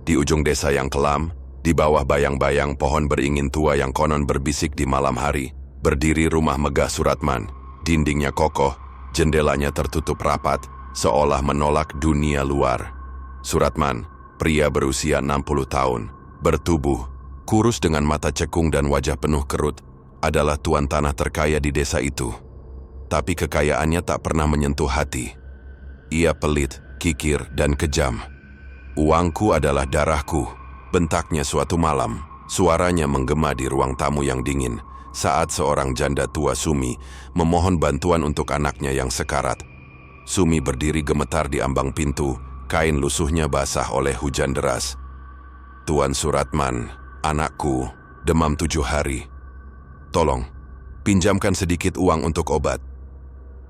Di ujung desa yang kelam, di bawah bayang-bayang pohon beringin tua yang konon berbisik di malam hari, berdiri rumah megah Suratman. Dindingnya kokoh, jendelanya tertutup rapat, seolah menolak dunia luar. Suratman, pria berusia 60 tahun, bertubuh, kurus dengan mata cekung dan wajah penuh kerut, adalah tuan tanah terkaya di desa itu. Tapi kekayaannya tak pernah menyentuh hati. Ia pelit, kikir, dan kejam. "Uangku adalah darahku," bentaknya suatu malam. Suaranya menggema di ruang tamu yang dingin saat seorang janda tua Sumi memohon bantuan untuk anaknya yang sekarat. Sumi berdiri gemetar di ambang pintu, kain lusuhnya basah oleh hujan deras. "Tuan Suratman, anakku, demam 7 hari. Tolong, pinjamkan sedikit uang untuk obat."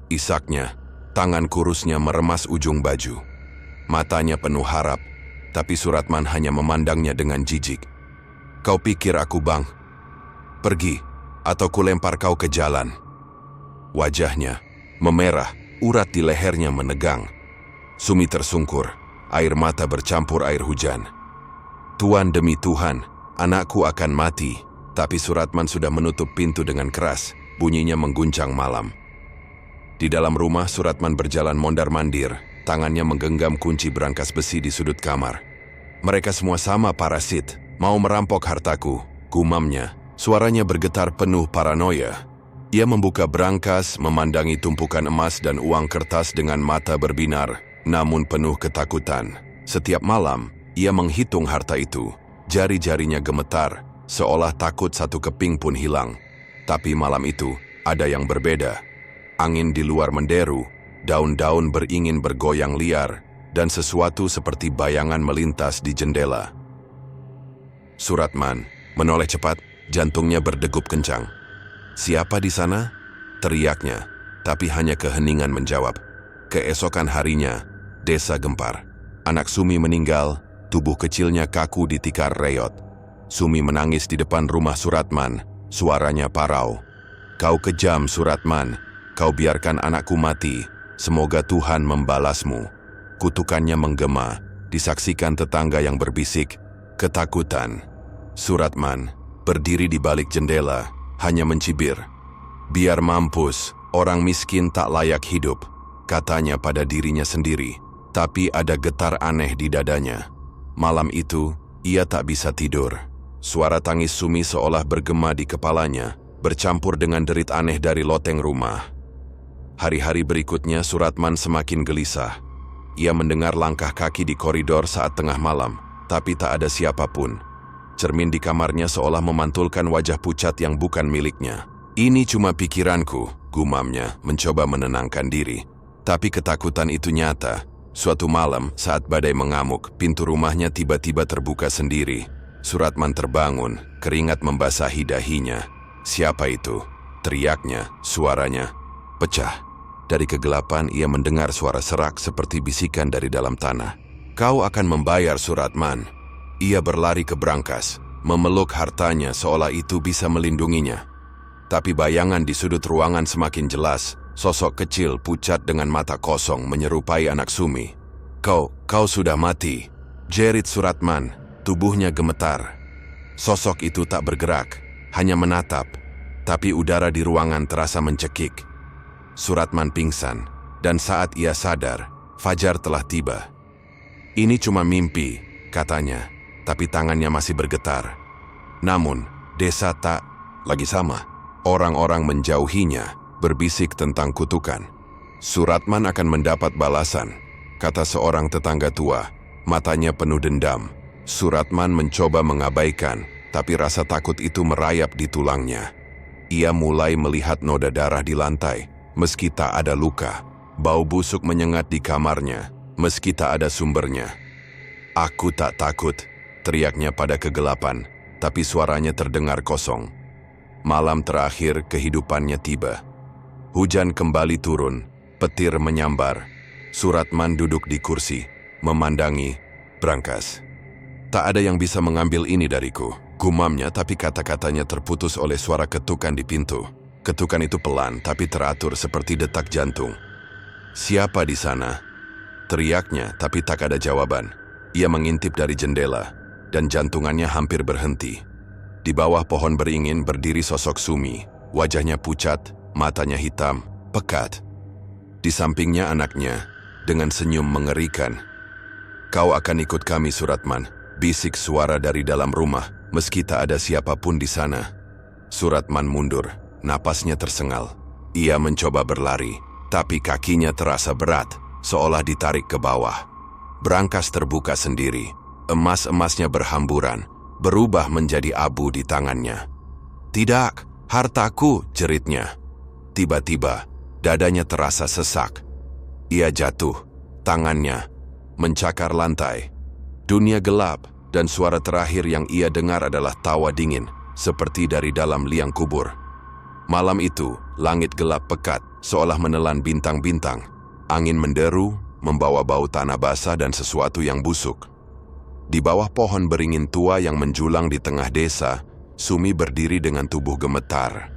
Isaknya, tangan kurusnya meremas ujung baju. Matanya penuh harap, tapi Suratman hanya memandangnya dengan jijik. "Kau pikir aku bang? Pergi, atau kulempar kau ke jalan." Wajahnya memerah, urat di lehernya menegang. Sumi tersungkur, air mata bercampur air hujan. "Tuan, demi Tuhan, anakku akan mati." Tapi Suratman sudah menutup pintu dengan keras, bunyinya mengguncang malam. Di dalam rumah, Suratman berjalan mondar-mandir, tangannya menggenggam kunci berangkas besi di sudut kamar. "Mereka semua sama parasit, mau merampok hartaku," gumamnya. Suaranya bergetar penuh paranoia. Ia membuka berangkas, memandangi tumpukan emas dan uang kertas dengan mata berbinar, namun penuh ketakutan. Setiap malam, ia menghitung harta itu. Jari-jarinya gemetar, seolah takut satu keping pun hilang. Tapi malam itu, ada yang berbeda. Angin di luar menderu, daun-daun beringin bergoyang liar, dan sesuatu seperti bayangan melintas di jendela. Suratman menoleh cepat, jantungnya berdegup kencang. "Siapa di sana?" teriaknya, tapi hanya keheningan menjawab. Keesokan harinya, desa gempar. Anak Sumi meninggal, tubuh kecilnya kaku ditikar reot. Sumi menangis di depan rumah Suratman, suaranya parau. "Kau kejam, Suratman. Kau biarkan anakku mati. Semoga Tuhan membalasmu." Kutukannya menggema, disaksikan tetangga yang berbisik, ketakutan. Suratman berdiri di balik jendela, hanya mencibir. "Biar mampus, orang miskin tak layak hidup," katanya pada dirinya sendiri. Tapi ada getar aneh di dadanya. Malam itu, ia tak bisa tidur. Suara tangis Sumi seolah bergema di kepalanya, bercampur dengan derit aneh dari loteng rumah. Hari-hari berikutnya, Suratman semakin gelisah. Ia mendengar langkah kaki di koridor saat tengah malam, tapi tak ada siapapun. Cermin di kamarnya seolah memantulkan wajah pucat yang bukan miliknya. "Ini cuma pikiranku," gumamnya, mencoba menenangkan diri. Tapi ketakutan itu nyata. Suatu malam, saat badai mengamuk, pintu rumahnya tiba-tiba terbuka sendiri. Suratman terbangun, keringat membasahi dahinya. "Siapa itu?" teriaknya, suaranya pecah. Dari kegelapan ia mendengar suara serak seperti bisikan dari dalam tanah. "Kau akan membayar, Suratman." Ia berlari ke berangkas, memeluk hartanya seolah itu bisa melindunginya. Tapi bayangan di sudut ruangan semakin jelas, sosok kecil pucat dengan mata kosong menyerupai anak Sumi. Kau sudah mati," jerit Suratman, tubuhnya gemetar. Sosok itu tak bergerak, hanya menatap, tapi udara di ruangan terasa mencekik. Suratman pingsan, dan saat ia sadar, fajar telah tiba. "Ini cuma mimpi," katanya, tapi tangannya masih bergetar. Namun, desa tak lagi sama. Orang-orang menjauhinya, berbisik tentang kutukan. "Suratman akan mendapat balasan," kata seorang tetangga tua, matanya penuh dendam. Suratman mencoba mengabaikan, tapi rasa takut itu merayap di tulangnya. Ia mulai melihat noda darah di lantai, meski tak ada luka. Bau busuk menyengat di kamarnya, meski tak ada sumbernya. "Aku tak takut," teriaknya pada kegelapan, tapi suaranya terdengar kosong. Malam terakhir kehidupannya tiba. Hujan kembali turun, petir menyambar. Suratman duduk di kursi, memandangi berangkas. "Tak ada yang bisa mengambil ini dariku," gumamnya, tapi kata-katanya terputus oleh suara ketukan di pintu. Ketukan itu pelan tapi teratur seperti detak jantung. "Siapa di sana?" teriaknya, tapi tak ada jawaban. Ia mengintip dari jendela, dan jantungannya hampir berhenti. Di bawah pohon beringin berdiri sosok Sumi, wajahnya pucat, matanya hitam, pekat. Di sampingnya anaknya, dengan senyum mengerikan. "Kau akan ikut kami, Suratman," bisik suara dari dalam rumah, meski tak ada siapapun di sana. Suratman mundur, napasnya tersengal. Ia mencoba berlari, tapi kakinya terasa berat, seolah ditarik ke bawah. Brankas terbuka sendiri, emas-emasnya berhamburan, berubah menjadi abu di tangannya. "Tidak, hartaku!" jeritnya. Tiba-tiba, dadanya terasa sesak. Ia jatuh, tangannya mencakar lantai. Dunia gelap, dan suara terakhir yang ia dengar adalah tawa dingin, seperti dari dalam liang kubur. Malam itu, langit gelap pekat, seolah menelan bintang-bintang. Angin menderu, membawa bau tanah basah dan sesuatu yang busuk. Di bawah pohon beringin tua yang menjulang di tengah desa, Sumi berdiri dengan tubuh gemetar.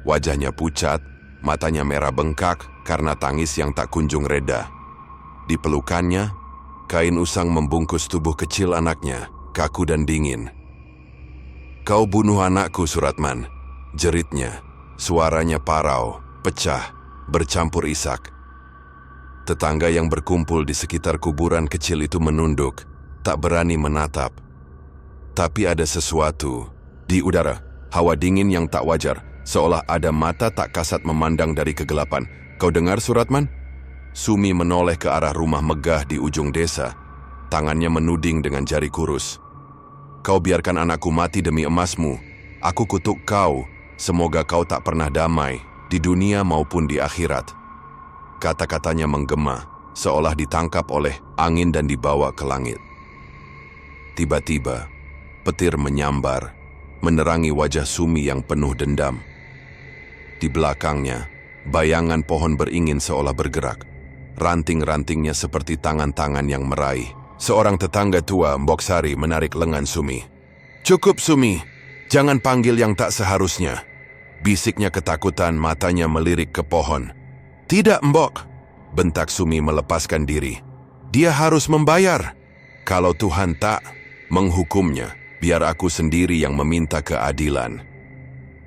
Wajahnya pucat, matanya merah bengkak karena tangis yang tak kunjung reda. Di pelukannya, kain usang membungkus tubuh kecil anaknya, kaku dan dingin. "Kau bunuh anakku, Suratman," jeritnya. Suaranya parau, pecah, bercampur isak. Tetangga yang berkumpul di sekitar kuburan kecil itu menunduk, tak berani menatap. Tapi ada sesuatu. Di udara, hawa dingin yang tak wajar, seolah ada mata tak kasat memandang dari kegelapan. "Kau dengar, Suratman?" Sumi menoleh ke arah rumah megah di ujung desa. Tangannya menuding dengan jari kurus. "Kau biarkan anakku mati demi emasmu. Aku kutuk kau. Semoga kau tak pernah damai, di dunia maupun di akhirat." Kata-katanya menggema, seolah ditangkap oleh angin dan dibawa ke langit. Tiba-tiba, petir menyambar, menerangi wajah Sumi yang penuh dendam. Di belakangnya, bayangan pohon beringin seolah bergerak. Ranting-rantingnya seperti tangan-tangan yang meraih. Seorang tetangga tua, Mbok Sari, menarik lengan Sumi. "Cukup, Sumi. Jangan panggil yang tak seharusnya." Bisiknya ketakutan, matanya melirik ke pohon. "Tidak, Mbok," bentak Sumi melepaskan diri. "Dia harus membayar. Kalau Tuhan tak menghukumnya, biar aku sendiri yang meminta keadilan."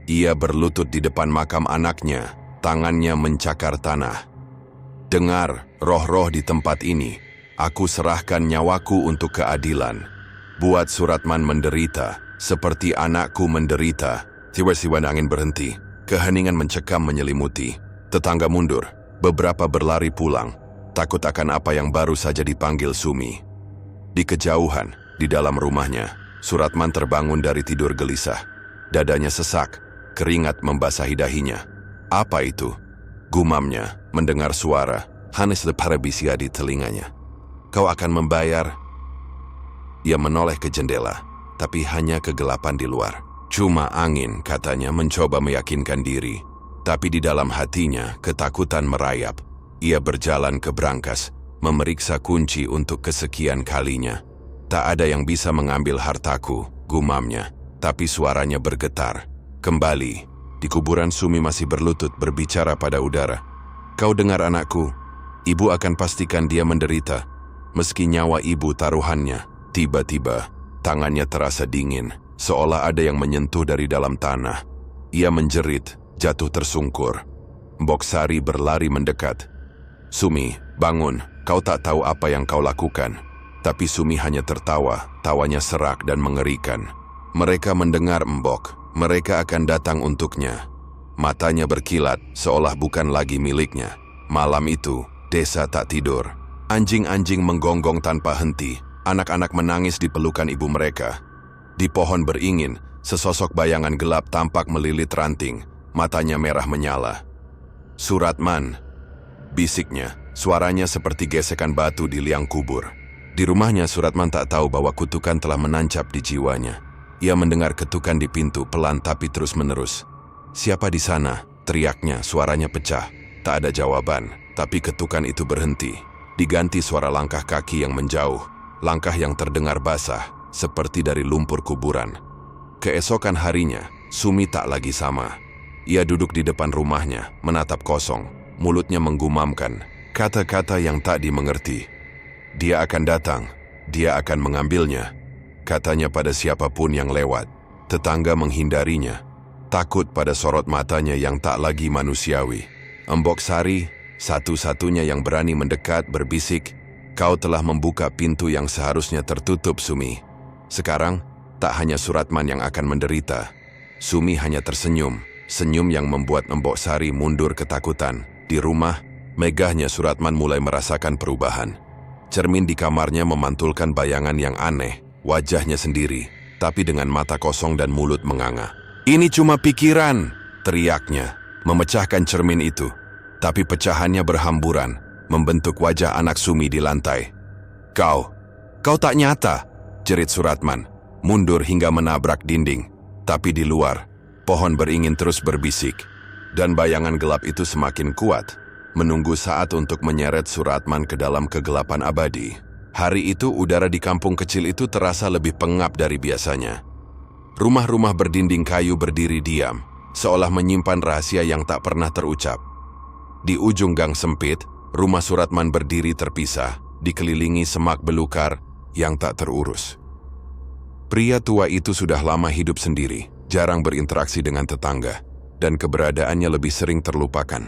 Ia berlutut di depan makam anaknya, tangannya mencakar tanah. "Dengar, roh-roh di tempat ini, aku serahkan nyawaku untuk keadilan. Buat Suratman menderita, seperti anakku menderita." Tiba-tiba angin berhenti, keheningan mencekam menyelimuti. Tetangga mundur, beberapa berlari pulang, takut akan apa yang baru saja dipanggil Sumi. Di kejauhan, di dalam rumahnya, Suratman terbangun dari tidur gelisah. Dadanya sesak, keringat membasahi dahinya. "Apa itu?" gumamnya, mendengar suara, Hanis Leparabisia di telinganya. "Kau akan membayar." Ia menoleh ke jendela, tapi hanya kegelapan di luar. "Cuma angin," katanya mencoba meyakinkan diri. Tapi di dalam hatinya, ketakutan merayap. Ia berjalan ke brankas, memeriksa kunci untuk kesekian kalinya. "Tak ada yang bisa mengambil hartaku," gumamnya, tapi suaranya bergetar. Kembali, di kuburan Sumi masih berlutut berbicara pada udara. "Kau dengar anakku? Ibu akan pastikan dia menderita, meski nyawa ibu taruhannya." Tiba-tiba, tangannya terasa dingin, seolah ada yang menyentuh dari dalam tanah. Ia menjerit, jatuh tersungkur. Mbok Sari berlari mendekat. "Sumi, bangun, kau tak tahu apa yang kau lakukan." Tapi Sumi hanya tertawa, tawanya serak dan mengerikan. "Mereka mendengar Mbok, mereka akan datang untuknya." Matanya berkilat, seolah bukan lagi miliknya. Malam itu, desa tak tidur. Anjing-anjing menggonggong tanpa henti, anak-anak menangis di pelukan ibu mereka. Di pohon beringin, sesosok bayangan gelap tampak melilit ranting, matanya merah menyala. "Suratman," bisiknya, suaranya seperti gesekan batu di liang kubur. Di rumahnya, Suratman tak tahu bahwa kutukan telah menancap di jiwanya. Ia mendengar ketukan di pintu pelan tapi terus-menerus. "Siapa di sana?" teriaknya, suaranya pecah. Tak ada jawaban, tapi ketukan itu berhenti. Diganti suara langkah kaki yang menjauh, langkah yang terdengar basah, seperti dari lumpur kuburan. Keesokan harinya, Sumi tak lagi sama. Ia duduk di depan rumahnya, menatap kosong, mulutnya menggumamkan kata-kata yang tak dimengerti. "Dia akan datang, Dia akan mengambilnya, katanya pada siapapun yang lewat. Tetangga menghindarinya, takut pada sorot matanya yang tak lagi manusiawi. Embok Sari, satu-satunya yang berani mendekat, berbisik, "Kau telah membuka pintu yang seharusnya tertutup, Sumi." Sekarang, tak hanya Suratman yang akan menderita. Sumi hanya tersenyum, senyum yang membuat Embok Sari mundur ketakutan. Di rumah, megahnya Suratman mulai merasakan perubahan. Cermin di kamarnya memantulkan bayangan yang aneh, wajahnya sendiri, tapi dengan mata kosong dan mulut menganga. "Ini cuma pikiran," teriaknya, memecahkan cermin itu. Tapi pecahannya berhamburan, membentuk wajah anak Sumi di lantai. Kau tak nyata," jerit Suratman, mundur hingga menabrak dinding. Tapi di luar, pohon beringin terus berbisik, dan bayangan gelap itu semakin kuat, menunggu saat untuk menyeret Suratman ke dalam kegelapan abadi. Hari itu udara di kampung kecil itu terasa lebih pengap dari biasanya. Rumah-rumah berdinding kayu berdiri diam, seolah menyimpan rahasia yang tak pernah terucap. Di ujung gang sempit, rumah Suratman berdiri terpisah, dikelilingi semak belukar yang tak terurus. Pria tua itu sudah lama hidup sendiri, jarang berinteraksi dengan tetangga, dan keberadaannya lebih sering terlupakan.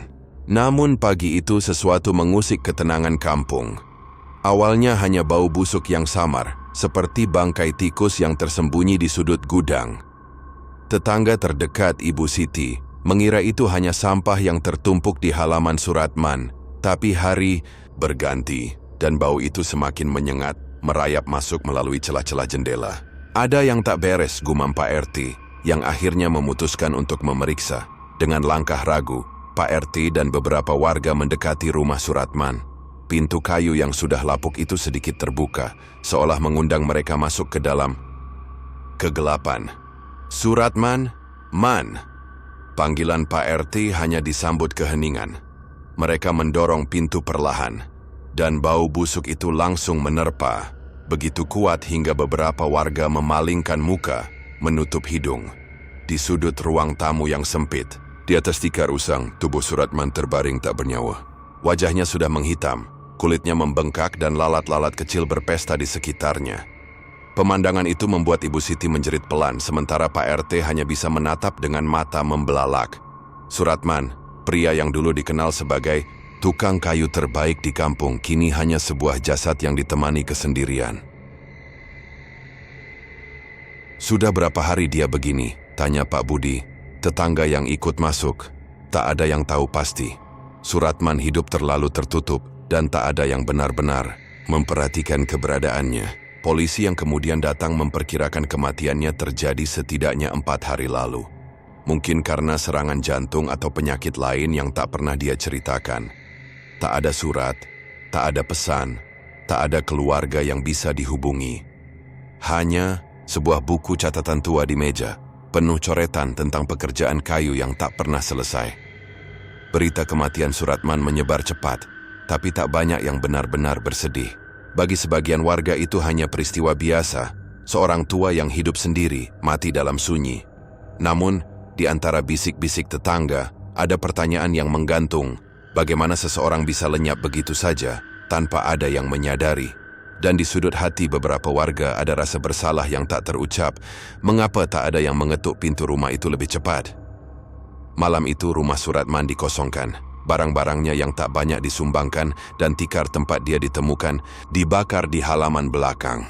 Namun pagi itu sesuatu mengusik ketenangan kampung. Awalnya hanya bau busuk yang samar, seperti bangkai tikus yang tersembunyi di sudut gudang. Tetangga terdekat, Ibu Siti, mengira itu hanya sampah yang tertumpuk di halaman Suratman. Tapi hari berganti, dan bau itu semakin menyengat, merayap masuk melalui celah-celah jendela. "Ada yang tak beres," gumam Pak RT, yang akhirnya memutuskan untuk memeriksa. Dengan langkah ragu, Pak RT dan beberapa warga mendekati rumah Suratman. Pintu kayu yang sudah lapuk itu sedikit terbuka, seolah mengundang mereka masuk ke dalam kegelapan. "Suratman, Man!" Panggilan Pak RT hanya disambut keheningan. Mereka mendorong pintu perlahan, dan bau busuk itu langsung menerpa, begitu kuat hingga beberapa warga memalingkan muka, menutup hidung. Di sudut ruang tamu yang sempit, di atas tikar usang, tubuh Suratman terbaring tak bernyawa. Wajahnya sudah menghitam, kulitnya membengkak dan lalat-lalat kecil berpesta di sekitarnya. Pemandangan itu membuat Ibu Siti menjerit pelan, sementara Pak RT hanya bisa menatap dengan mata membelalak. Suratman, pria yang dulu dikenal sebagai tukang kayu terbaik di kampung, kini hanya sebuah jasad yang ditemani kesendirian. "Sudah berapa hari dia begini?" tanya Pak Budi, tetangga yang ikut masuk. Tak ada yang tahu pasti. Suratman hidup terlalu tertutup, dan tak ada yang benar-benar memperhatikan keberadaannya. Polisi yang kemudian datang memperkirakan kematiannya terjadi setidaknya 4 hari lalu. Mungkin karena serangan jantung atau penyakit lain yang tak pernah dia ceritakan. Tak ada surat, tak ada pesan, tak ada keluarga yang bisa dihubungi. Hanya sebuah buku catatan tua di meja, penuh coretan tentang pekerjaan kayu yang tak pernah selesai. Berita kematian Suratman menyebar cepat, tapi tak banyak yang benar-benar bersedih. Bagi sebagian warga itu hanya peristiwa biasa, seorang tua yang hidup sendiri, mati dalam sunyi. Namun, di antara bisik-bisik tetangga, ada pertanyaan yang menggantung. Bagaimana seseorang bisa lenyap begitu saja, tanpa ada yang menyadari? Dan di sudut hati beberapa warga ada rasa bersalah yang tak terucap. Mengapa tak ada yang mengetuk pintu rumah itu lebih cepat? Malam itu rumah Suratman dikosongkan. Barang-barangnya yang tak banyak disumbangkan dan tikar tempat dia ditemukan dibakar di halaman belakang.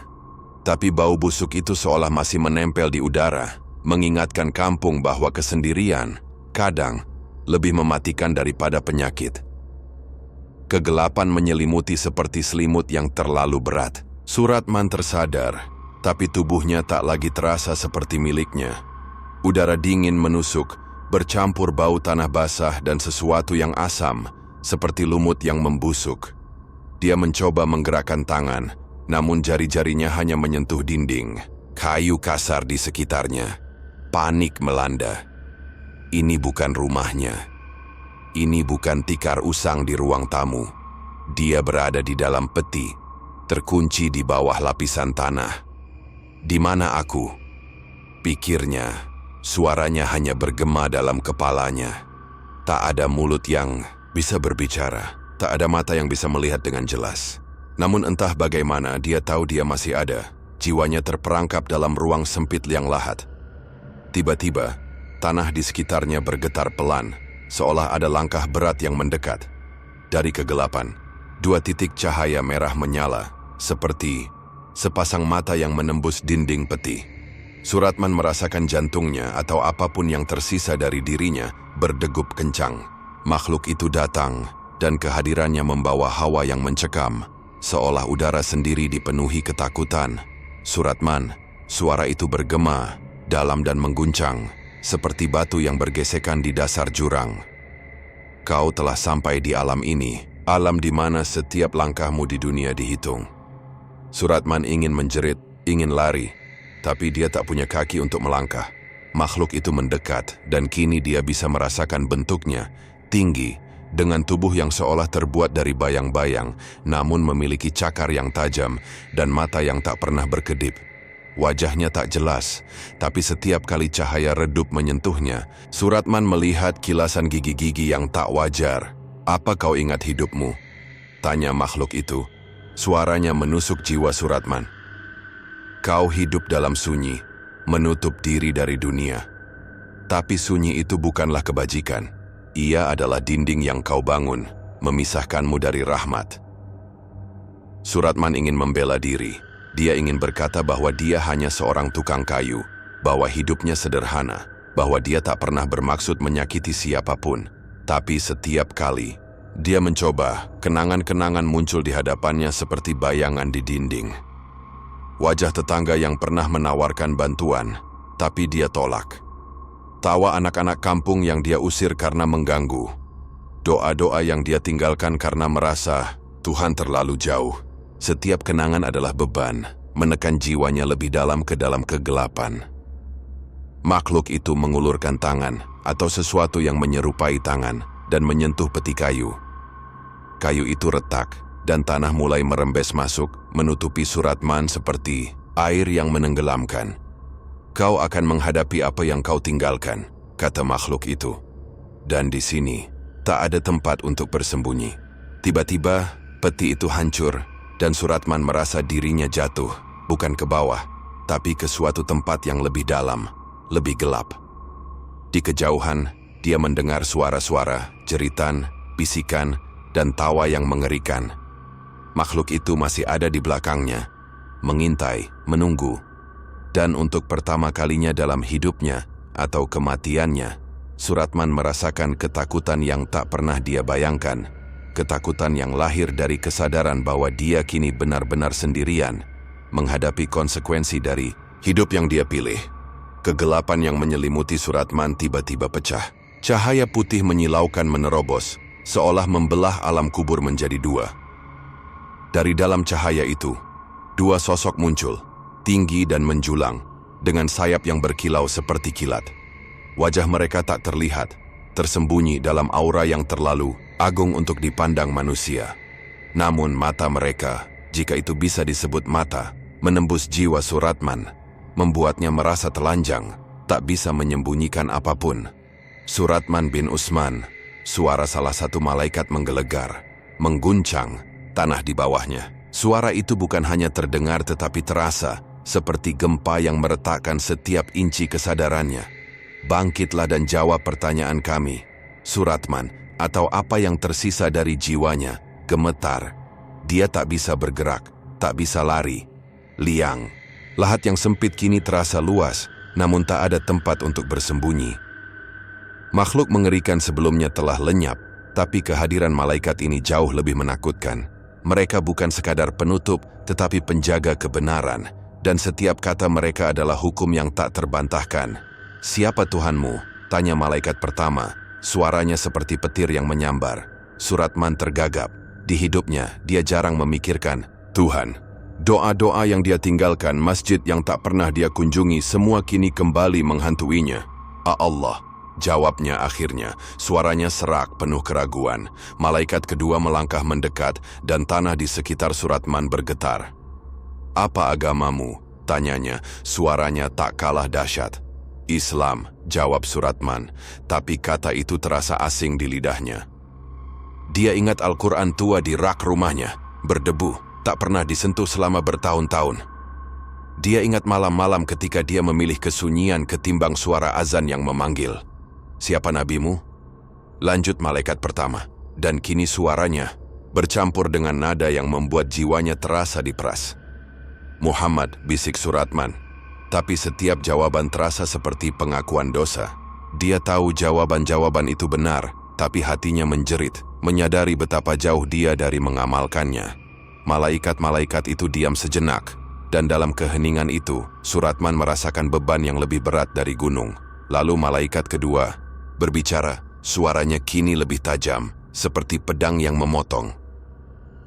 Tapi bau busuk itu seolah masih menempel di udara, mengingatkan kampung bahwa kesendirian kadang lebih mematikan daripada penyakit. Kegelapan menyelimuti seperti selimut yang terlalu berat. Suratman tersadar, tapi tubuhnya tak lagi terasa seperti miliknya. Udara dingin menusuk, bercampur bau tanah basah dan sesuatu yang asam, seperti lumut yang membusuk. Dia mencoba menggerakkan tangan, namun jari-jarinya hanya menyentuh dinding. Kayu kasar di sekitarnya. Panik melanda. Ini bukan rumahnya. Ini bukan tikar usang di ruang tamu. Dia berada di dalam peti, terkunci di bawah lapisan tanah. "Di mana aku?" pikirnya. Suaranya hanya bergema dalam kepalanya. Tak ada mulut yang bisa berbicara, tak ada mata yang bisa melihat dengan jelas. Namun entah bagaimana dia tahu dia masih ada. Jiwanya terperangkap dalam ruang sempit liang lahat. Tiba-tiba, tanah di sekitarnya bergetar pelan, seolah ada langkah berat yang mendekat. Dari kegelapan, 2 titik cahaya merah menyala, seperti sepasang mata yang menembus dinding peti. Suratman merasakan jantungnya atau apapun yang tersisa dari dirinya berdegup kencang. Makhluk itu datang, dan kehadirannya membawa hawa yang mencekam, seolah udara sendiri dipenuhi ketakutan. Suratman, suara itu bergema, dalam dan mengguncang, seperti batu yang bergesekan di dasar jurang. Kau telah sampai di alam ini, alam di mana setiap langkahmu di dunia dihitung. Suratman ingin menjerit, ingin lari, tapi dia tak punya kaki untuk melangkah. Makhluk itu mendekat, dan kini dia bisa merasakan bentuknya, tinggi, dengan tubuh yang seolah terbuat dari bayang-bayang, namun memiliki cakar yang tajam dan mata yang tak pernah berkedip. Wajahnya tak jelas, tapi setiap kali cahaya redup menyentuhnya, Suratman melihat kilasan gigi-gigi yang tak wajar. "Apa kau ingat hidupmu?" tanya makhluk itu. Suaranya menusuk jiwa Suratman. "Kau hidup dalam sunyi, menutup diri dari dunia. Tapi sunyi itu bukanlah kebajikan. Ia adalah dinding yang kau bangun, memisahkanmu dari rahmat." Suratman ingin membela diri. Dia ingin berkata bahwa dia hanya seorang tukang kayu, bahwa hidupnya sederhana, bahwa dia tak pernah bermaksud menyakiti siapapun. Tapi setiap kali dia mencoba, kenangan-kenangan muncul di hadapannya seperti bayangan di dinding. Wajah tetangga yang pernah menawarkan bantuan, tapi dia tolak. Tawa anak-anak kampung yang dia usir karena mengganggu. Doa-doa yang dia tinggalkan karena merasa Tuhan terlalu jauh. Setiap kenangan adalah beban, menekan jiwanya lebih dalam ke dalam kegelapan. Makhluk itu mengulurkan tangan, atau sesuatu yang menyerupai tangan, dan menyentuh peti kayu. Kayu itu retak, dan tanah mulai merembes masuk, menutupi Suratman seperti air yang menenggelamkan. "Kau akan menghadapi apa yang kau tinggalkan," kata makhluk itu. Dan di sini, tak ada tempat untuk bersembunyi. Tiba-tiba, peti itu hancur, dan Suratman merasa dirinya jatuh, bukan ke bawah, tapi ke suatu tempat yang lebih dalam, lebih gelap. Di kejauhan, dia mendengar suara-suara, jeritan, bisikan, dan tawa yang mengerikan. Makhluk itu masih ada di belakangnya, mengintai, menunggu. Dan untuk pertama kalinya dalam hidupnya atau kematiannya, Suratman merasakan ketakutan yang tak pernah dia bayangkan. Ketakutan yang lahir dari kesadaran bahwa dia kini benar-benar sendirian, menghadapi konsekuensi dari hidup yang dia pilih. Kegelapan yang menyelimuti Suratman tiba-tiba pecah. Cahaya putih menyilaukan menerobos, seolah membelah alam kubur menjadi 2. Dari dalam cahaya itu, 2 sosok muncul, tinggi dan menjulang, dengan sayap yang berkilau seperti kilat. Wajah mereka tak terlihat, tersembunyi dalam aura yang terlalu agung untuk dipandang manusia. Namun mata mereka, jika itu bisa disebut mata, menembus jiwa Suratman, membuatnya merasa telanjang, tak bisa menyembunyikan apapun. Suratman bin Utsman, suara salah satu malaikat menggelegar, mengguncang tanah di bawahnya. Suara itu bukan hanya terdengar tetapi terasa, seperti gempa yang meretakkan setiap inci kesadarannya. "Bangkitlah dan jawab pertanyaan kami, Suratman," atau apa yang tersisa dari jiwanya, gemetar. Dia tak bisa bergerak, tak bisa lari. Liang. Lahat yang sempit kini terasa luas, namun tak ada tempat untuk bersembunyi. Makhluk mengerikan sebelumnya telah lenyap, tapi kehadiran malaikat ini jauh lebih menakutkan. Mereka bukan sekadar penutup, tetapi penjaga kebenaran, dan setiap kata mereka adalah hukum yang tak terbantahkan. "Siapa Tuhanmu?" tanya malaikat pertama. Suaranya seperti petir yang menyambar. Suratman tergagap. Di hidupnya, dia jarang memikirkan Tuhan. Doa-doa yang dia tinggalkan, masjid yang tak pernah dia kunjungi, semua kini kembali menghantuinya. Allah, jawabnya akhirnya. Suaranya serak, penuh keraguan. Malaikat kedua melangkah mendekat, dan tanah di sekitar Suratman bergetar. "Apa agamamu?" tanyanya. Suaranya tak kalah dahsyat. "Islam," jawab Suratman, tapi kata itu terasa asing di lidahnya. Dia ingat Al-Quran tua di rak rumahnya, berdebu, tak pernah disentuh selama bertahun-tahun. Dia ingat malam-malam ketika dia memilih kesunyian ketimbang suara azan yang memanggil. "Siapa nabimu?" Lanjut malaikat pertama, dan kini suaranya bercampur dengan nada yang membuat jiwanya terasa diperas. "Muhammad," bisik Suratman. Tapi setiap jawaban terasa seperti pengakuan dosa. Dia tahu jawaban-jawaban itu benar, tapi hatinya menjerit, menyadari betapa jauh dia dari mengamalkannya. Malaikat-malaikat itu diam sejenak, dan dalam keheningan itu, Suratman merasakan beban yang lebih berat dari gunung. Lalu malaikat kedua berbicara, suaranya kini lebih tajam, seperti pedang yang memotong.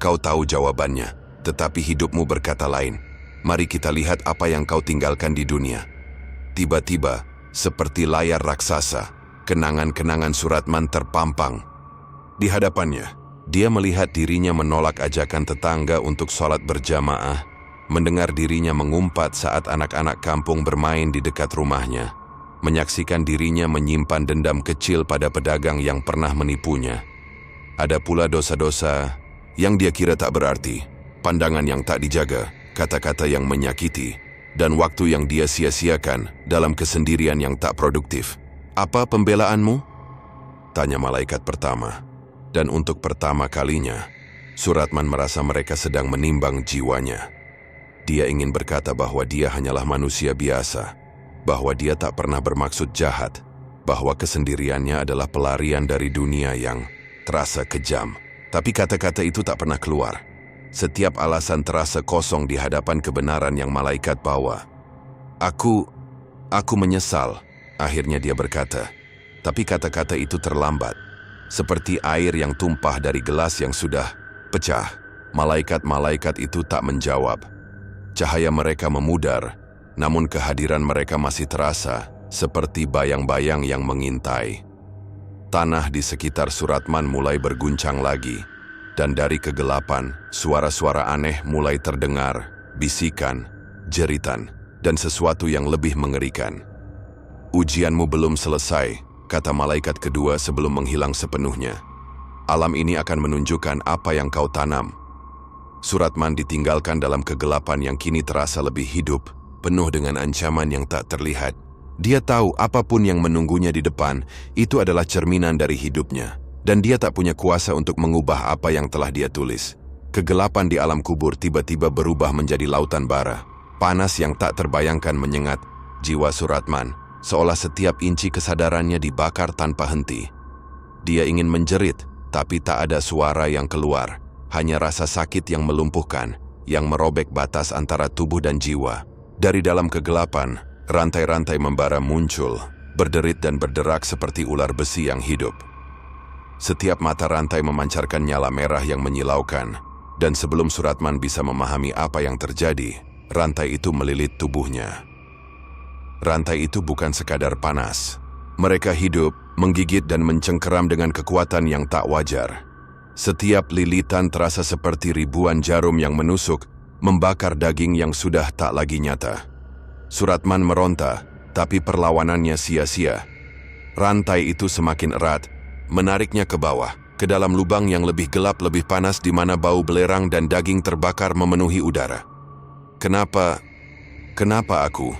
"Kau tahu jawabannya, tetapi hidupmu berkata lain. Mari kita lihat apa yang kau tinggalkan di dunia." Tiba-tiba, seperti layar raksasa, kenangan-kenangan Suratman terpampang. Di hadapannya, dia melihat dirinya menolak ajakan tetangga untuk sholat berjamaah, mendengar dirinya mengumpat saat anak-anak kampung bermain di dekat rumahnya, menyaksikan dirinya menyimpan dendam kecil pada pedagang yang pernah menipunya. Ada pula dosa-dosa yang dia kira tak berarti, pandangan yang tak dijaga, kata-kata yang menyakiti, dan waktu yang dia sia-siakan dalam kesendirian yang tak produktif. "Apa pembelaanmu?" tanya malaikat pertama. Dan untuk pertama kalinya, Suratman merasa mereka sedang menimbang jiwanya. Dia ingin berkata bahwa dia hanyalah manusia biasa, bahwa dia tak pernah bermaksud jahat, bahwa kesendiriannya adalah pelarian dari dunia yang terasa kejam. Tapi kata-kata itu tak pernah keluar. Setiap alasan terasa kosong di hadapan kebenaran yang malaikat bawa. Aku menyesal," akhirnya dia berkata. Tapi kata-kata itu terlambat. Seperti air yang tumpah dari gelas yang sudah pecah. Malaikat-malaikat itu tak menjawab. Cahaya mereka memudar, namun kehadiran mereka masih terasa seperti bayang-bayang yang mengintai. Tanah di sekitar Suratman mulai berguncang lagi. Dan dari kegelapan, suara-suara aneh mulai terdengar, bisikan, jeritan, dan sesuatu yang lebih mengerikan. "Ujianmu belum selesai," kata malaikat kedua sebelum menghilang sepenuhnya. "Alam ini akan menunjukkan apa yang kau tanam." Suratman ditinggalkan dalam kegelapan yang kini terasa lebih hidup, penuh dengan ancaman yang tak terlihat. Dia tahu apapun yang menunggunya di depan, itu adalah cerminan dari hidupnya. Dan dia tak punya kuasa untuk mengubah apa yang telah dia tulis. Kegelapan di alam kubur tiba-tiba berubah menjadi lautan bara. Panas yang tak terbayangkan menyengat jiwa Suratman, seolah setiap inci kesadarannya dibakar tanpa henti. Dia ingin menjerit, tapi tak ada suara yang keluar. Hanya rasa sakit yang melumpuhkan, yang merobek batas antara tubuh dan jiwa. Dari dalam kegelapan, rantai-rantai membara muncul, berderit dan berderak seperti ular besi yang hidup. Setiap mata rantai memancarkan nyala merah yang menyilaukan, dan sebelum Suratman bisa memahami apa yang terjadi, rantai itu melilit tubuhnya. Rantai itu bukan sekadar panas. Mereka hidup, menggigit dan mencengkeram dengan kekuatan yang tak wajar. Setiap lilitan terasa seperti ribuan jarum yang menusuk, membakar daging yang sudah tak lagi nyata. Suratman meronta, tapi perlawanannya sia-sia. Rantai itu semakin erat, menariknya ke bawah, ke dalam lubang yang lebih gelap, lebih panas di mana bau belerang dan daging terbakar memenuhi udara. Kenapa aku?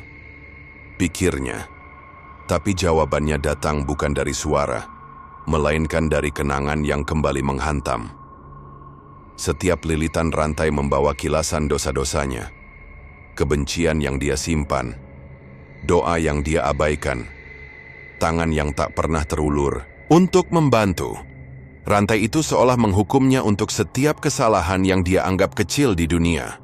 Pikirnya. Tapi jawabannya datang bukan dari suara, melainkan dari kenangan yang kembali menghantam. Setiap lilitan rantai membawa kilasan dosa-dosanya, kebencian yang dia simpan, doa yang dia abaikan, tangan yang tak pernah terulur untuk membantu. Rantai itu seolah menghukumnya untuk setiap kesalahan yang dia anggap kecil di dunia.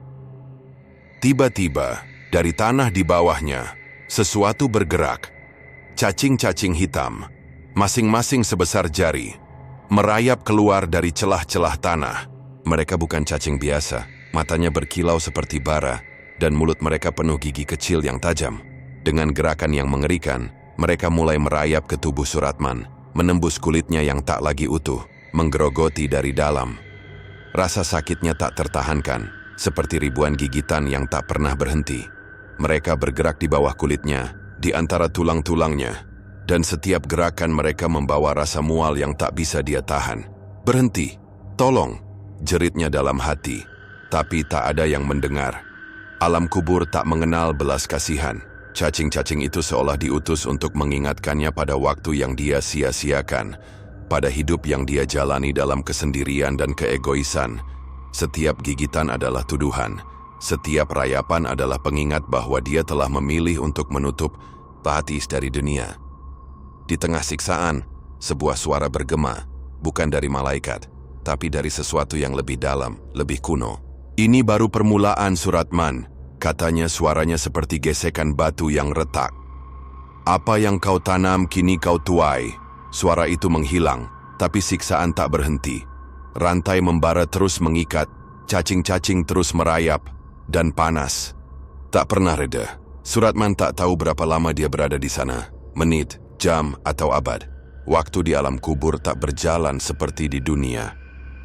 Tiba-tiba, dari tanah di bawahnya, sesuatu bergerak. Cacing-cacing hitam, masing-masing sebesar jari, merayap keluar dari celah-celah tanah. Mereka bukan cacing biasa, matanya berkilau seperti bara, dan mulut mereka penuh gigi kecil yang tajam. Dengan gerakan yang mengerikan, mereka mulai merayap ke tubuh Suratman, menembus kulitnya yang tak lagi utuh, menggerogoti dari dalam. Rasa sakitnya tak tertahankan, seperti ribuan gigitan yang tak pernah berhenti. Mereka bergerak di bawah kulitnya, di antara tulang-tulangnya, dan setiap gerakan mereka membawa rasa mual yang tak bisa dia tahan. "Berhenti! Tolong!" jeritnya dalam hati. tapi tak ada yang mendengar. Alam kubur tak mengenal belas kasihan. Cacing-cacing itu seolah diutus untuk mengingatkannya pada waktu yang dia sia-siakan, pada hidup yang dia jalani dalam kesendirian dan keegoisan. Setiap gigitan adalah tuduhan, setiap rayapan adalah pengingat bahwa dia telah memilih untuk menutup batis dari dunia. Di tengah siksaan, sebuah suara bergema, bukan dari malaikat, tapi dari sesuatu yang lebih dalam, lebih kuno. "Ini baru permulaan, Suratman," katanya, suaranya seperti gesekan batu yang retak. "Apa yang kau tanam kini kau tuai." Suara itu menghilang, tapi siksaan tak berhenti. Rantai membara terus mengikat, cacing-cacing terus merayap, dan panas tak pernah reda. Suratman tak tahu berapa lama dia berada di sana, menit, jam, atau abad. Waktu di alam kubur tak berjalan seperti di dunia.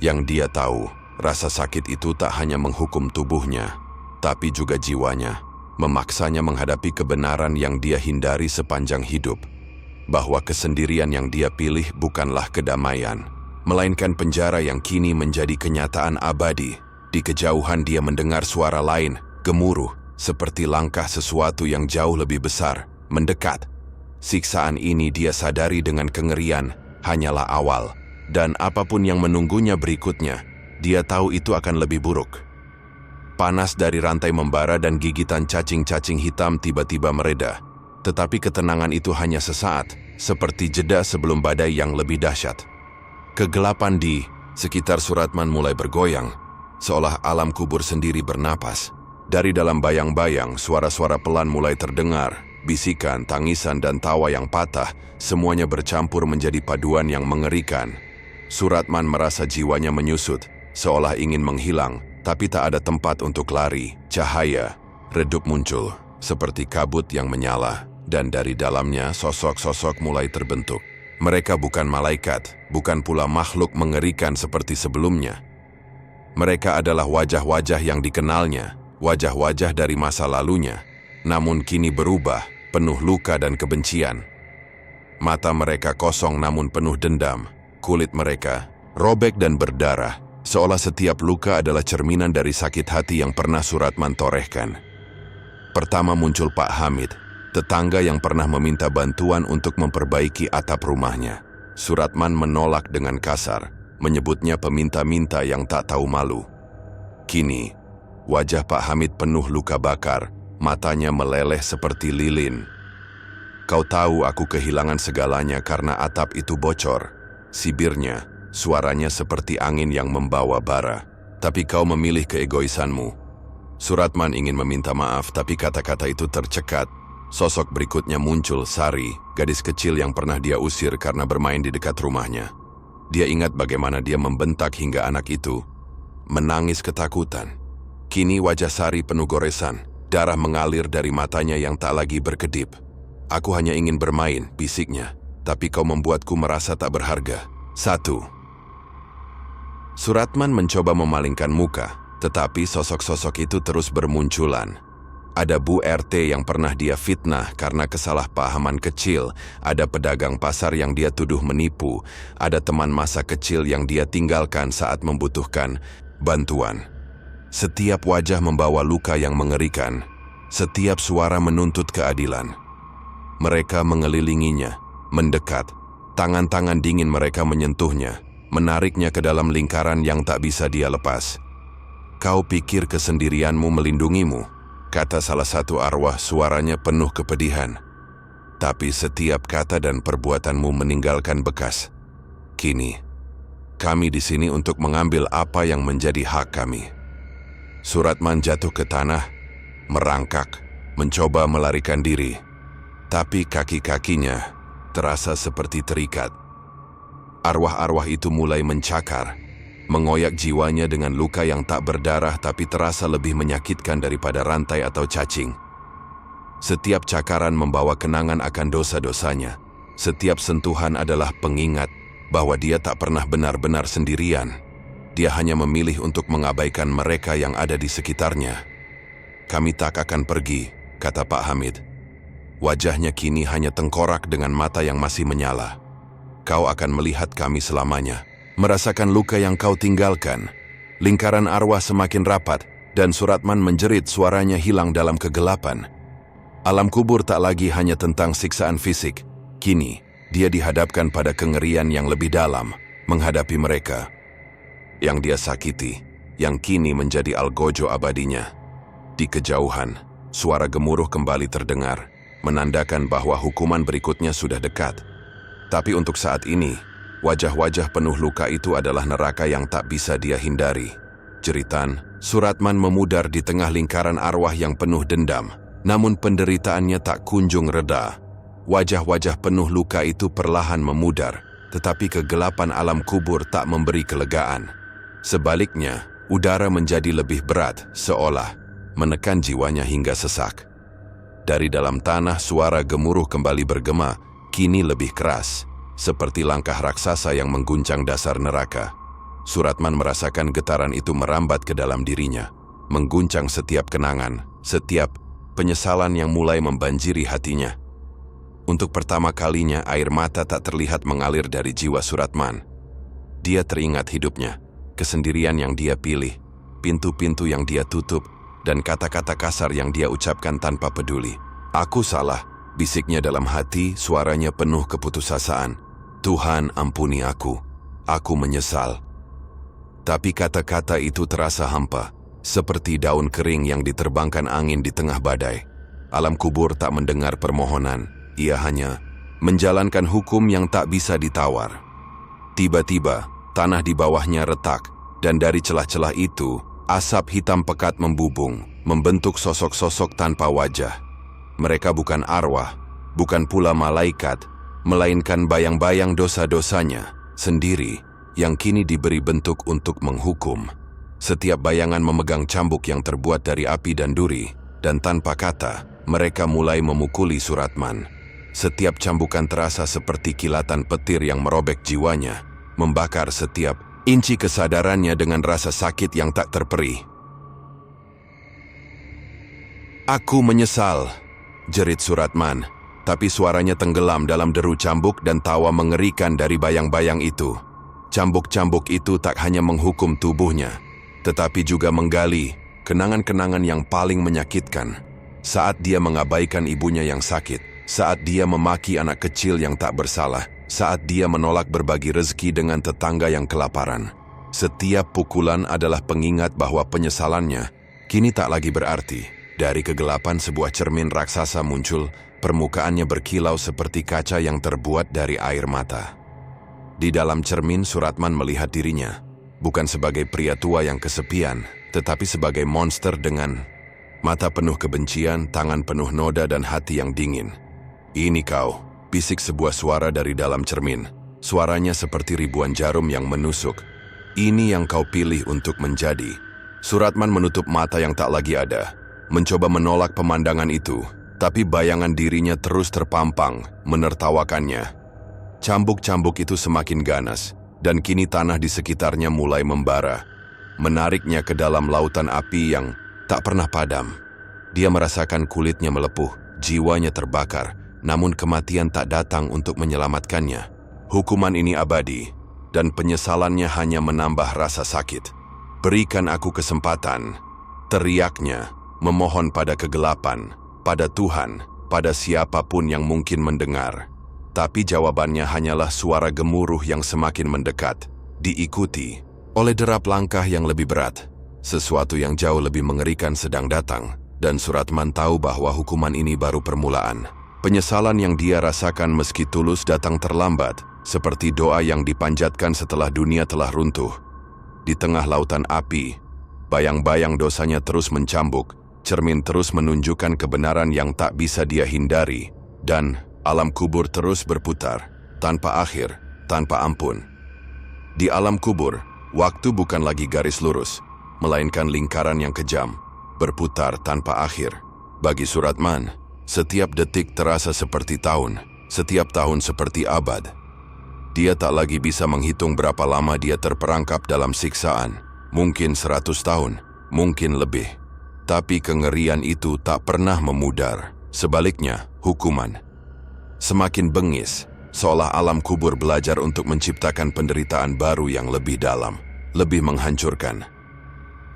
Yang dia tahu, rasa sakit itu tak hanya menghukum tubuhnya, tapi juga jiwanya, memaksanya menghadapi kebenaran yang dia hindari sepanjang hidup, bahwa kesendirian yang dia pilih bukanlah kedamaian, melainkan penjara yang kini menjadi kenyataan abadi. Di kejauhan dia mendengar suara lain, gemuruh, seperti langkah sesuatu yang jauh lebih besar, mendekat. Siksaan ini dia sadari dengan kengerian, hanyalah awal, dan apapun yang menunggunya berikutnya, dia tahu itu akan lebih buruk. Panas dari rantai membara dan gigitan cacing-cacing hitam tiba-tiba mereda. Tetapi ketenangan itu hanya sesaat, seperti jeda sebelum badai yang lebih dahsyat. Kegelapan di sekitar Suratman mulai bergoyang, seolah alam kubur sendiri bernapas. Dari dalam bayang-bayang, suara-suara pelan mulai terdengar, bisikan, tangisan, dan tawa yang patah, semuanya bercampur menjadi paduan yang mengerikan. Suratman merasa jiwanya menyusut, seolah ingin menghilang, tapi tak ada tempat untuk lari. Cahaya redup muncul, seperti kabut yang menyala, dan dari dalamnya sosok-sosok mulai terbentuk. Mereka bukan malaikat, bukan pula makhluk mengerikan seperti sebelumnya. Mereka adalah wajah-wajah yang dikenalnya, wajah-wajah dari masa lalunya, namun kini berubah, penuh luka dan kebencian. Mata mereka kosong namun penuh dendam, kulit mereka robek dan berdarah, seolah setiap luka adalah cerminan dari sakit hati yang pernah Suratman torehkan. Pertama muncul Pak Hamid, tetangga yang pernah meminta bantuan untuk memperbaiki atap rumahnya. Suratman menolak dengan kasar, menyebutnya peminta-minta yang tak tahu malu. Kini, wajah Pak Hamid penuh luka bakar, matanya meleleh seperti lilin. "Kau tahu aku kehilangan segalanya karena atap itu bocor," sibirnya. Suaranya seperti angin yang membawa bara. "Tapi kau memilih keegoisanmu." Suratman ingin meminta maaf, tapi kata-kata itu tercekat. Sosok berikutnya muncul, Sari, gadis kecil yang pernah dia usir karena bermain di dekat rumahnya. Dia ingat bagaimana dia membentak hingga anak itu menangis ketakutan. Kini wajah Sari penuh goresan, darah mengalir dari matanya yang tak lagi berkedip. "Aku hanya ingin bermain," bisiknya, "tapi kau membuatku merasa tak berharga." Suratman mencoba memalingkan muka, tetapi sosok-sosok itu terus bermunculan. Ada Bu RT yang pernah dia fitnah karena kesalahpahaman kecil, ada pedagang pasar yang dia tuduh menipu, ada teman masa kecil yang dia tinggalkan saat membutuhkan bantuan. Setiap wajah membawa luka yang mengerikan, setiap suara menuntut keadilan. Mereka mengelilinginya, mendekat, tangan-tangan dingin mereka menyentuhnya, menariknya ke dalam lingkaran yang tak bisa dia lepas. "Kau pikir kesendirianmu melindungimu?" kata salah satu arwah, suaranya penuh kepedihan. "Tapi setiap kata dan perbuatanmu meninggalkan bekas. Kini, kami di sini untuk mengambil apa yang menjadi hak kami." Suratman jatuh ke tanah, merangkak, mencoba melarikan diri. Tapi kaki-kakinya terasa seperti terikat. Arwah-arwah itu mulai mencakar, mengoyak jiwanya dengan luka yang tak berdarah tapi terasa lebih menyakitkan daripada rantai atau cacing. Setiap cakaran membawa kenangan akan dosa-dosanya. Setiap sentuhan adalah pengingat bahwa dia tak pernah benar-benar sendirian. Dia hanya memilih untuk mengabaikan mereka yang ada di sekitarnya. "Kami tak akan pergi," kata Pak Hamid. Wajahnya kini hanya tengkorak dengan mata yang masih menyala. "Kau akan melihat kami selamanya, merasakan luka yang kau tinggalkan. Lingkaran arwah semakin rapat, dan Suratman menjerit, suaranya hilang dalam kegelapan. Alam kubur tak lagi hanya tentang siksaan fisik. Kini, dia dihadapkan pada kengerian yang lebih dalam, menghadapi mereka yang dia sakiti, yang kini menjadi algojo abadinya. Di kejauhan, suara gemuruh kembali terdengar, menandakan bahwa hukuman berikutnya sudah dekat. Tapi untuk saat ini, wajah-wajah penuh luka itu adalah neraka yang tak bisa dia hindari. Jeritan, Suratman memudar di tengah lingkaran arwah yang penuh dendam, namun penderitaannya tak kunjung reda. Wajah-wajah penuh luka itu perlahan memudar, tetapi kegelapan alam kubur tak memberi kelegaan. Sebaliknya, udara menjadi lebih berat, seolah menekan jiwanya hingga sesak. Dari dalam tanah suara gemuruh kembali bergema, kini lebih keras, seperti langkah raksasa yang mengguncang dasar neraka. Suratman merasakan getaran itu merambat ke dalam dirinya, mengguncang setiap kenangan, setiap penyesalan yang mulai membanjiri hatinya. Untuk pertama kalinya air mata tak terlihat mengalir dari jiwa Suratman. Dia teringat hidupnya, kesendirian yang dia pilih, pintu-pintu yang dia tutup, dan kata-kata kasar yang dia ucapkan tanpa peduli. "Aku salah," bisiknya dalam hati, suaranya penuh keputusasaan. "Tuhan, ampuni aku menyesal." Tapi kata-kata itu terasa hampa, seperti daun kering yang diterbangkan angin di tengah badai. Alam kubur tak mendengar permohonan, ia hanya menjalankan hukum yang tak bisa ditawar. Tiba-tiba, tanah di bawahnya retak, dan dari celah-celah itu, asap hitam pekat membubung, membentuk sosok-sosok tanpa wajah. Mereka bukan arwah, bukan pula malaikat, melainkan bayang-bayang dosa-dosanya sendiri yang kini diberi bentuk untuk menghukum. Setiap bayangan memegang cambuk yang terbuat dari api dan duri, dan tanpa kata, mereka mulai memukuli Suratman. Setiap cambukan terasa seperti kilatan petir yang merobek jiwanya, membakar setiap inci kesadarannya dengan rasa sakit yang tak terperi. "Aku menyesal," jerit Suratman, tapi suaranya tenggelam dalam deru cambuk dan tawa mengerikan dari bayang-bayang itu. Cambuk-cambuk itu tak hanya menghukum tubuhnya, tetapi juga menggali kenangan-kenangan yang paling menyakitkan. Saat dia mengabaikan ibunya yang sakit, saat dia memaki anak kecil yang tak bersalah, saat dia menolak berbagi rezeki dengan tetangga yang kelaparan. Setiap pukulan adalah pengingat bahwa penyesalannya kini tak lagi berarti. Dari kegelapan sebuah cermin raksasa muncul, permukaannya berkilau seperti kaca yang terbuat dari air mata. Di dalam cermin, Suratman melihat dirinya, bukan sebagai pria tua yang kesepian, tetapi sebagai monster dengan mata penuh kebencian, tangan penuh noda, dan hati yang dingin. "Ini kau," bisik sebuah suara dari dalam cermin. Suaranya seperti ribuan jarum yang menusuk. "Ini yang kau pilih untuk menjadi." Suratman menutup mata yang tak lagi ada, mencoba menolak pemandangan itu, tapi bayangan dirinya terus terpampang, menertawakannya. Cambuk-cambuk itu semakin ganas, dan kini tanah di sekitarnya mulai membara, menariknya ke dalam lautan api yang tak pernah padam. Dia merasakan kulitnya melepuh, jiwanya terbakar, namun kematian tak datang untuk menyelamatkannya. Hukuman ini abadi, dan penyesalannya hanya menambah rasa sakit. "Berikan aku kesempatan," teriaknya, memohon pada kegelapan, pada Tuhan, pada siapapun yang mungkin mendengar. Tapi jawabannya hanyalah suara gemuruh yang semakin mendekat, diikuti oleh derap langkah yang lebih berat. Sesuatu yang jauh lebih mengerikan sedang datang, dan Suratman tahu bahwa hukuman ini baru permulaan. Penyesalan yang dia rasakan meski tulus datang terlambat, seperti doa yang dipanjatkan setelah dunia telah runtuh. Di tengah lautan api, bayang-bayang dosanya terus mencambuk, cermin terus menunjukkan kebenaran yang tak bisa dia hindari, dan alam kubur terus berputar, tanpa akhir, tanpa ampun. Di alam kubur, waktu bukan lagi garis lurus, melainkan lingkaran yang kejam, berputar tanpa akhir. Bagi Suratman, setiap detik terasa seperti tahun, setiap tahun seperti abad. Dia tak lagi bisa menghitung berapa lama dia terperangkap dalam siksaan, mungkin 100 tahun, mungkin lebih. Tapi kengerian itu tak pernah memudar, sebaliknya, hukuman semakin bengis, seolah alam kubur belajar untuk menciptakan penderitaan baru yang lebih dalam, lebih menghancurkan.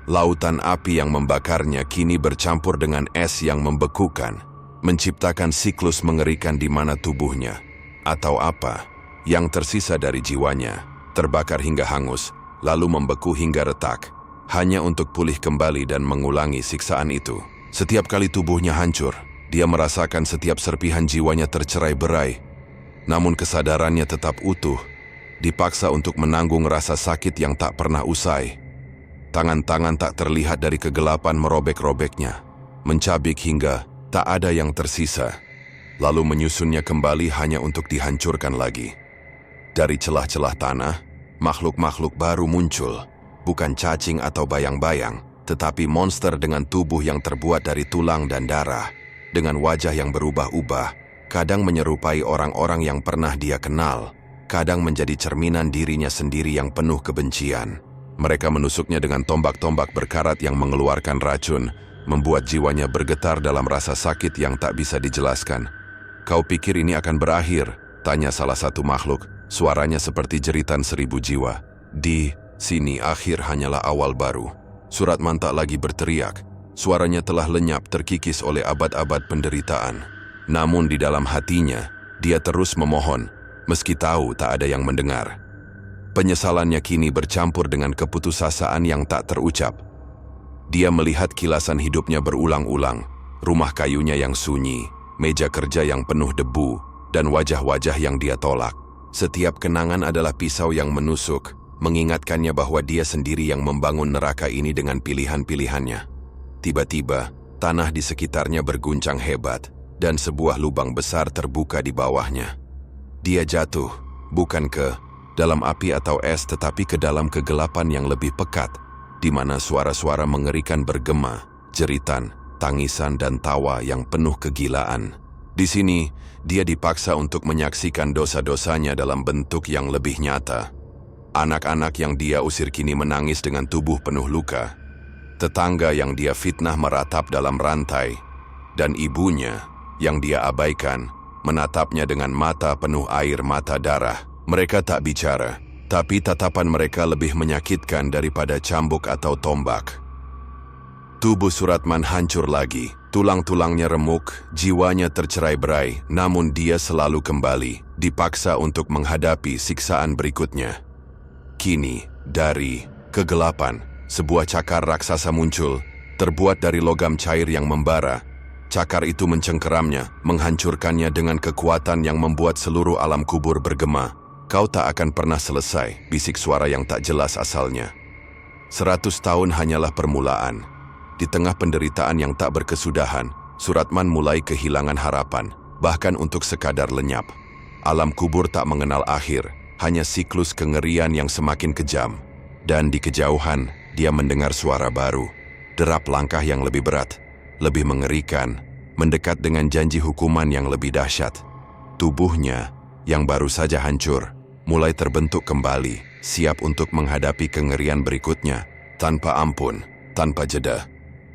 Lautan api yang membakarnya kini bercampur dengan es yang membekukan, menciptakan siklus mengerikan di mana tubuhnya, atau apa, yang tersisa dari jiwanya, terbakar hingga hangus, lalu membeku hingga retak, hanya untuk pulih kembali dan mengulangi siksaan itu. Setiap kali tubuhnya hancur, dia merasakan setiap serpihan jiwanya tercerai-berai, namun kesadarannya tetap utuh, dipaksa untuk menanggung rasa sakit yang tak pernah usai. Tangan-tangan tak terlihat dari kegelapan merobek-robeknya, mencabik hingga tak ada yang tersisa, lalu menyusunnya kembali hanya untuk dihancurkan lagi. Dari celah-celah tanah, makhluk-makhluk baru muncul, bukan cacing atau bayang-bayang, tetapi monster dengan tubuh yang terbuat dari tulang dan darah, dengan wajah yang berubah-ubah, kadang menyerupai orang-orang yang pernah dia kenal, kadang menjadi cerminan dirinya sendiri yang penuh kebencian. Mereka menusuknya dengan tombak-tombak berkarat yang mengeluarkan racun, membuat jiwanya bergetar dalam rasa sakit yang tak bisa dijelaskan. "Kau pikir ini akan berakhir?" tanya salah satu makhluk, suaranya seperti jeritan 1000 jiwa. "Di sini akhir hanyalah awal baru." Suratman tak lagi berteriak, suaranya telah lenyap terkikis oleh abad-abad penderitaan. Namun di dalam hatinya, dia terus memohon, meski tahu tak ada yang mendengar. Penyesalannya kini bercampur dengan keputusasaan yang tak terucap. Dia melihat kilasan hidupnya berulang-ulang, rumah kayunya yang sunyi, meja kerja yang penuh debu, dan wajah-wajah yang dia tolak. Setiap kenangan adalah pisau yang menusuk, mengingatkannya bahwa dia sendiri yang membangun neraka ini dengan pilihan-pilihannya. Tiba-tiba, tanah di sekitarnya berguncang hebat, dan sebuah lubang besar terbuka di bawahnya. Dia jatuh, bukan ke dalam api atau es, tetapi ke dalam kegelapan yang lebih pekat, di mana suara-suara mengerikan bergema, jeritan, tangisan, dan tawa yang penuh kegilaan. Di sini, dia dipaksa untuk menyaksikan dosa-dosanya dalam bentuk yang lebih nyata. Anak-anak yang dia usir kini menangis dengan tubuh penuh luka. Tetangga yang dia fitnah meratap dalam rantai, dan ibunya yang dia abaikan menatapnya dengan mata penuh air mata darah. Mereka tak bicara, tapi tatapan mereka lebih menyakitkan daripada cambuk atau tombak. Tubuh Suratman hancur lagi, tulang-tulangnya remuk, jiwanya tercerai-berai, namun dia selalu kembali, dipaksa untuk menghadapi siksaan berikutnya. Kini, dari kegelapan, sebuah cakar raksasa muncul, terbuat dari logam cair yang membara. Cakar itu mencengkeramnya, menghancurkannya dengan kekuatan yang membuat seluruh alam kubur bergema. "Kau tak akan pernah selesai," bisik suara yang tak jelas asalnya. 100 tahun hanyalah permulaan. Di tengah penderitaan yang tak berkesudahan, Suratman mulai kehilangan harapan, bahkan untuk sekadar lenyap. Alam kubur tak mengenal akhir, hanya siklus kengerian yang semakin kejam. Dan di kejauhan, dia mendengar suara baru, derap langkah yang lebih berat, lebih mengerikan, mendekat dengan janji hukuman yang lebih dahsyat. Tubuhnya, yang baru saja hancur, mulai terbentuk kembali, siap untuk menghadapi kengerian berikutnya, tanpa ampun, tanpa jeda.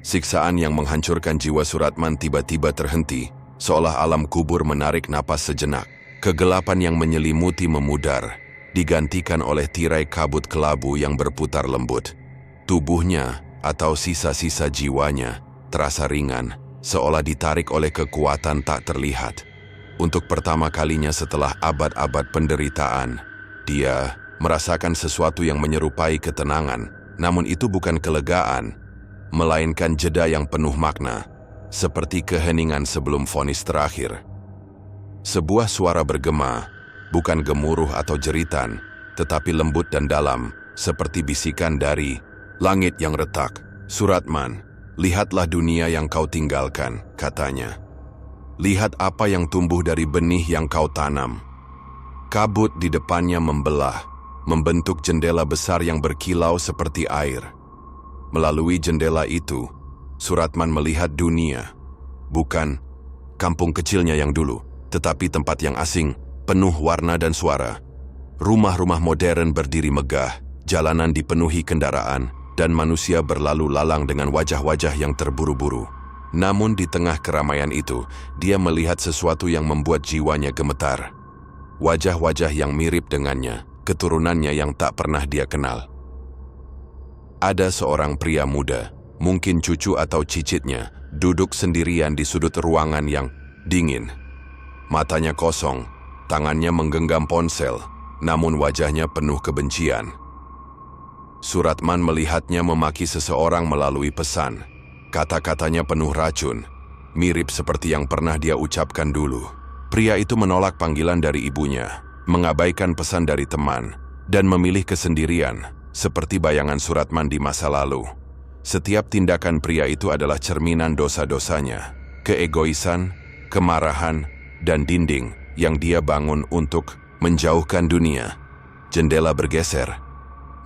Siksaan yang menghancurkan jiwa Suratman tiba-tiba terhenti, seolah alam kubur menarik napas sejenak. Kegelapan yang menyelimuti memudar, digantikan oleh tirai kabut kelabu yang berputar lembut. Tubuhnya, atau sisa-sisa jiwanya, terasa ringan, seolah ditarik oleh kekuatan tak terlihat. Untuk pertama kalinya setelah abad-abad penderitaan, dia merasakan sesuatu yang menyerupai ketenangan, namun itu bukan kelegaan, melainkan jeda yang penuh makna, seperti keheningan sebelum vonis terakhir. Sebuah suara bergema, bukan gemuruh atau jeritan, tetapi lembut dan dalam, seperti bisikan dari langit yang retak. "Suratman, lihatlah dunia yang kau tinggalkan," katanya. "Lihat apa yang tumbuh dari benih yang kau tanam." Kabut di depannya membelah, membentuk jendela besar yang berkilau seperti air. Melalui jendela itu, Suratman melihat dunia, bukan kampung kecilnya yang dulu, tetapi tempat yang asing, penuh warna dan suara. Rumah-rumah modern berdiri megah, jalanan dipenuhi kendaraan, dan manusia berlalu lalang dengan wajah-wajah yang terburu-buru. Namun di tengah keramaian itu, dia melihat sesuatu yang membuat jiwanya gemetar. Wajah-wajah yang mirip dengannya, keturunannya yang tak pernah dia kenal. Ada seorang pria muda, mungkin cucu atau cicitnya, duduk sendirian di sudut ruangan yang dingin. Matanya kosong, tangannya menggenggam ponsel, namun wajahnya penuh kebencian. Suratman melihatnya memaki seseorang melalui pesan. Kata-katanya penuh racun, mirip seperti yang pernah dia ucapkan dulu. Pria itu menolak panggilan dari ibunya, mengabaikan pesan dari teman, dan memilih kesendirian, seperti bayangan Suratman di masa lalu. Setiap tindakan pria itu adalah cerminan dosa-dosanya, keegoisan, kemarahan, dan dinding yang dia bangun untuk menjauhkan dunia. Jendela bergeser,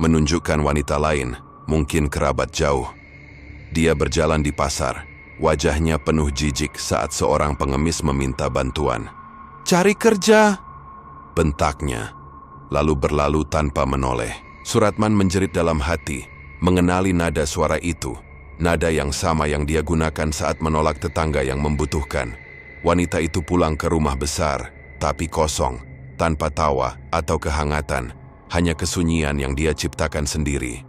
menunjukkan wanita lain, mungkin kerabat jauh. Dia berjalan di pasar, wajahnya penuh jijik saat seorang pengemis meminta bantuan. "Cari kerja!" bentaknya, lalu berlalu tanpa menoleh. Suratman menjerit dalam hati, mengenali nada suara itu, nada yang sama yang dia gunakan saat menolak tetangga yang membutuhkan. Wanita itu pulang ke rumah besar, tapi kosong, tanpa tawa atau kehangatan, hanya kesunyian yang dia ciptakan sendiri.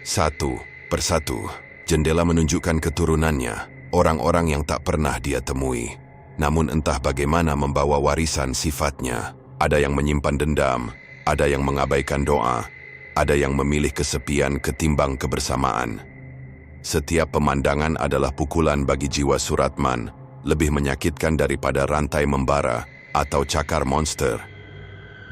Satu persatu, jendela menunjukkan keturunannya, orang-orang yang tak pernah dia temui. Namun entah bagaimana membawa warisan sifatnya. Ada yang menyimpan dendam, ada yang mengabaikan doa, ada yang memilih kesepian ketimbang kebersamaan. Setiap pemandangan adalah pukulan bagi jiwa Suratman, lebih menyakitkan daripada rantai membara atau cakar monster.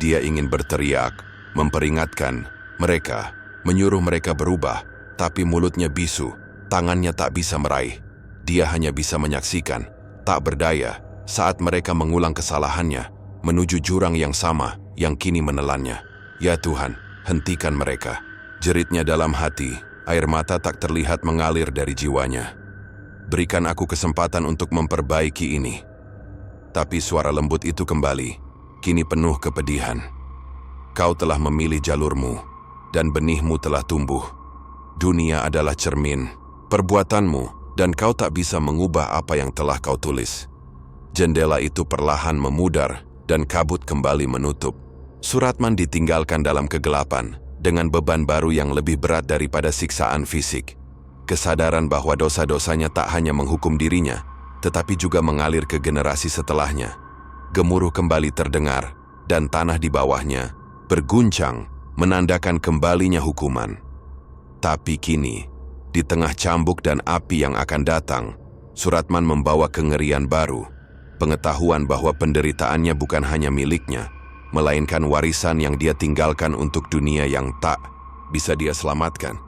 Dia ingin berteriak, memperingatkan mereka, menyuruh mereka berubah, tapi mulutnya bisu, tangannya tak bisa meraih. Dia hanya bisa menyaksikan, tak berdaya, saat mereka mengulang kesalahannya, menuju jurang yang sama, yang kini menelannya. "Ya Tuhan, hentikan mereka," jeritnya dalam hati, air mata tak terlihat mengalir dari jiwanya. "Berikan aku kesempatan untuk memperbaiki ini." Tapi suara lembut itu kembali, kini penuh kepedihan. "Kau telah memilih jalurmu, dan benihmu telah tumbuh. Dunia adalah cermin perbuatanmu, dan kau tak bisa mengubah apa yang telah kau tulis." Jendela itu perlahan memudar, dan kabut kembali menutup. Suratman ditinggalkan dalam kegelapan, dengan beban baru yang lebih berat daripada siksaan fisik. Kesadaran bahwa dosa-dosanya tak hanya menghukum dirinya, tetapi juga mengalir ke generasi setelahnya. Gemuruh kembali terdengar, dan tanah di bawahnya berguncang, menandakan kembalinya hukuman. Tapi kini, di tengah cambuk dan api yang akan datang, Suratman membawa kengerian baru, pengetahuan bahwa penderitaannya bukan hanya miliknya, melainkan warisan yang dia tinggalkan untuk dunia yang tak bisa dia selamatkan.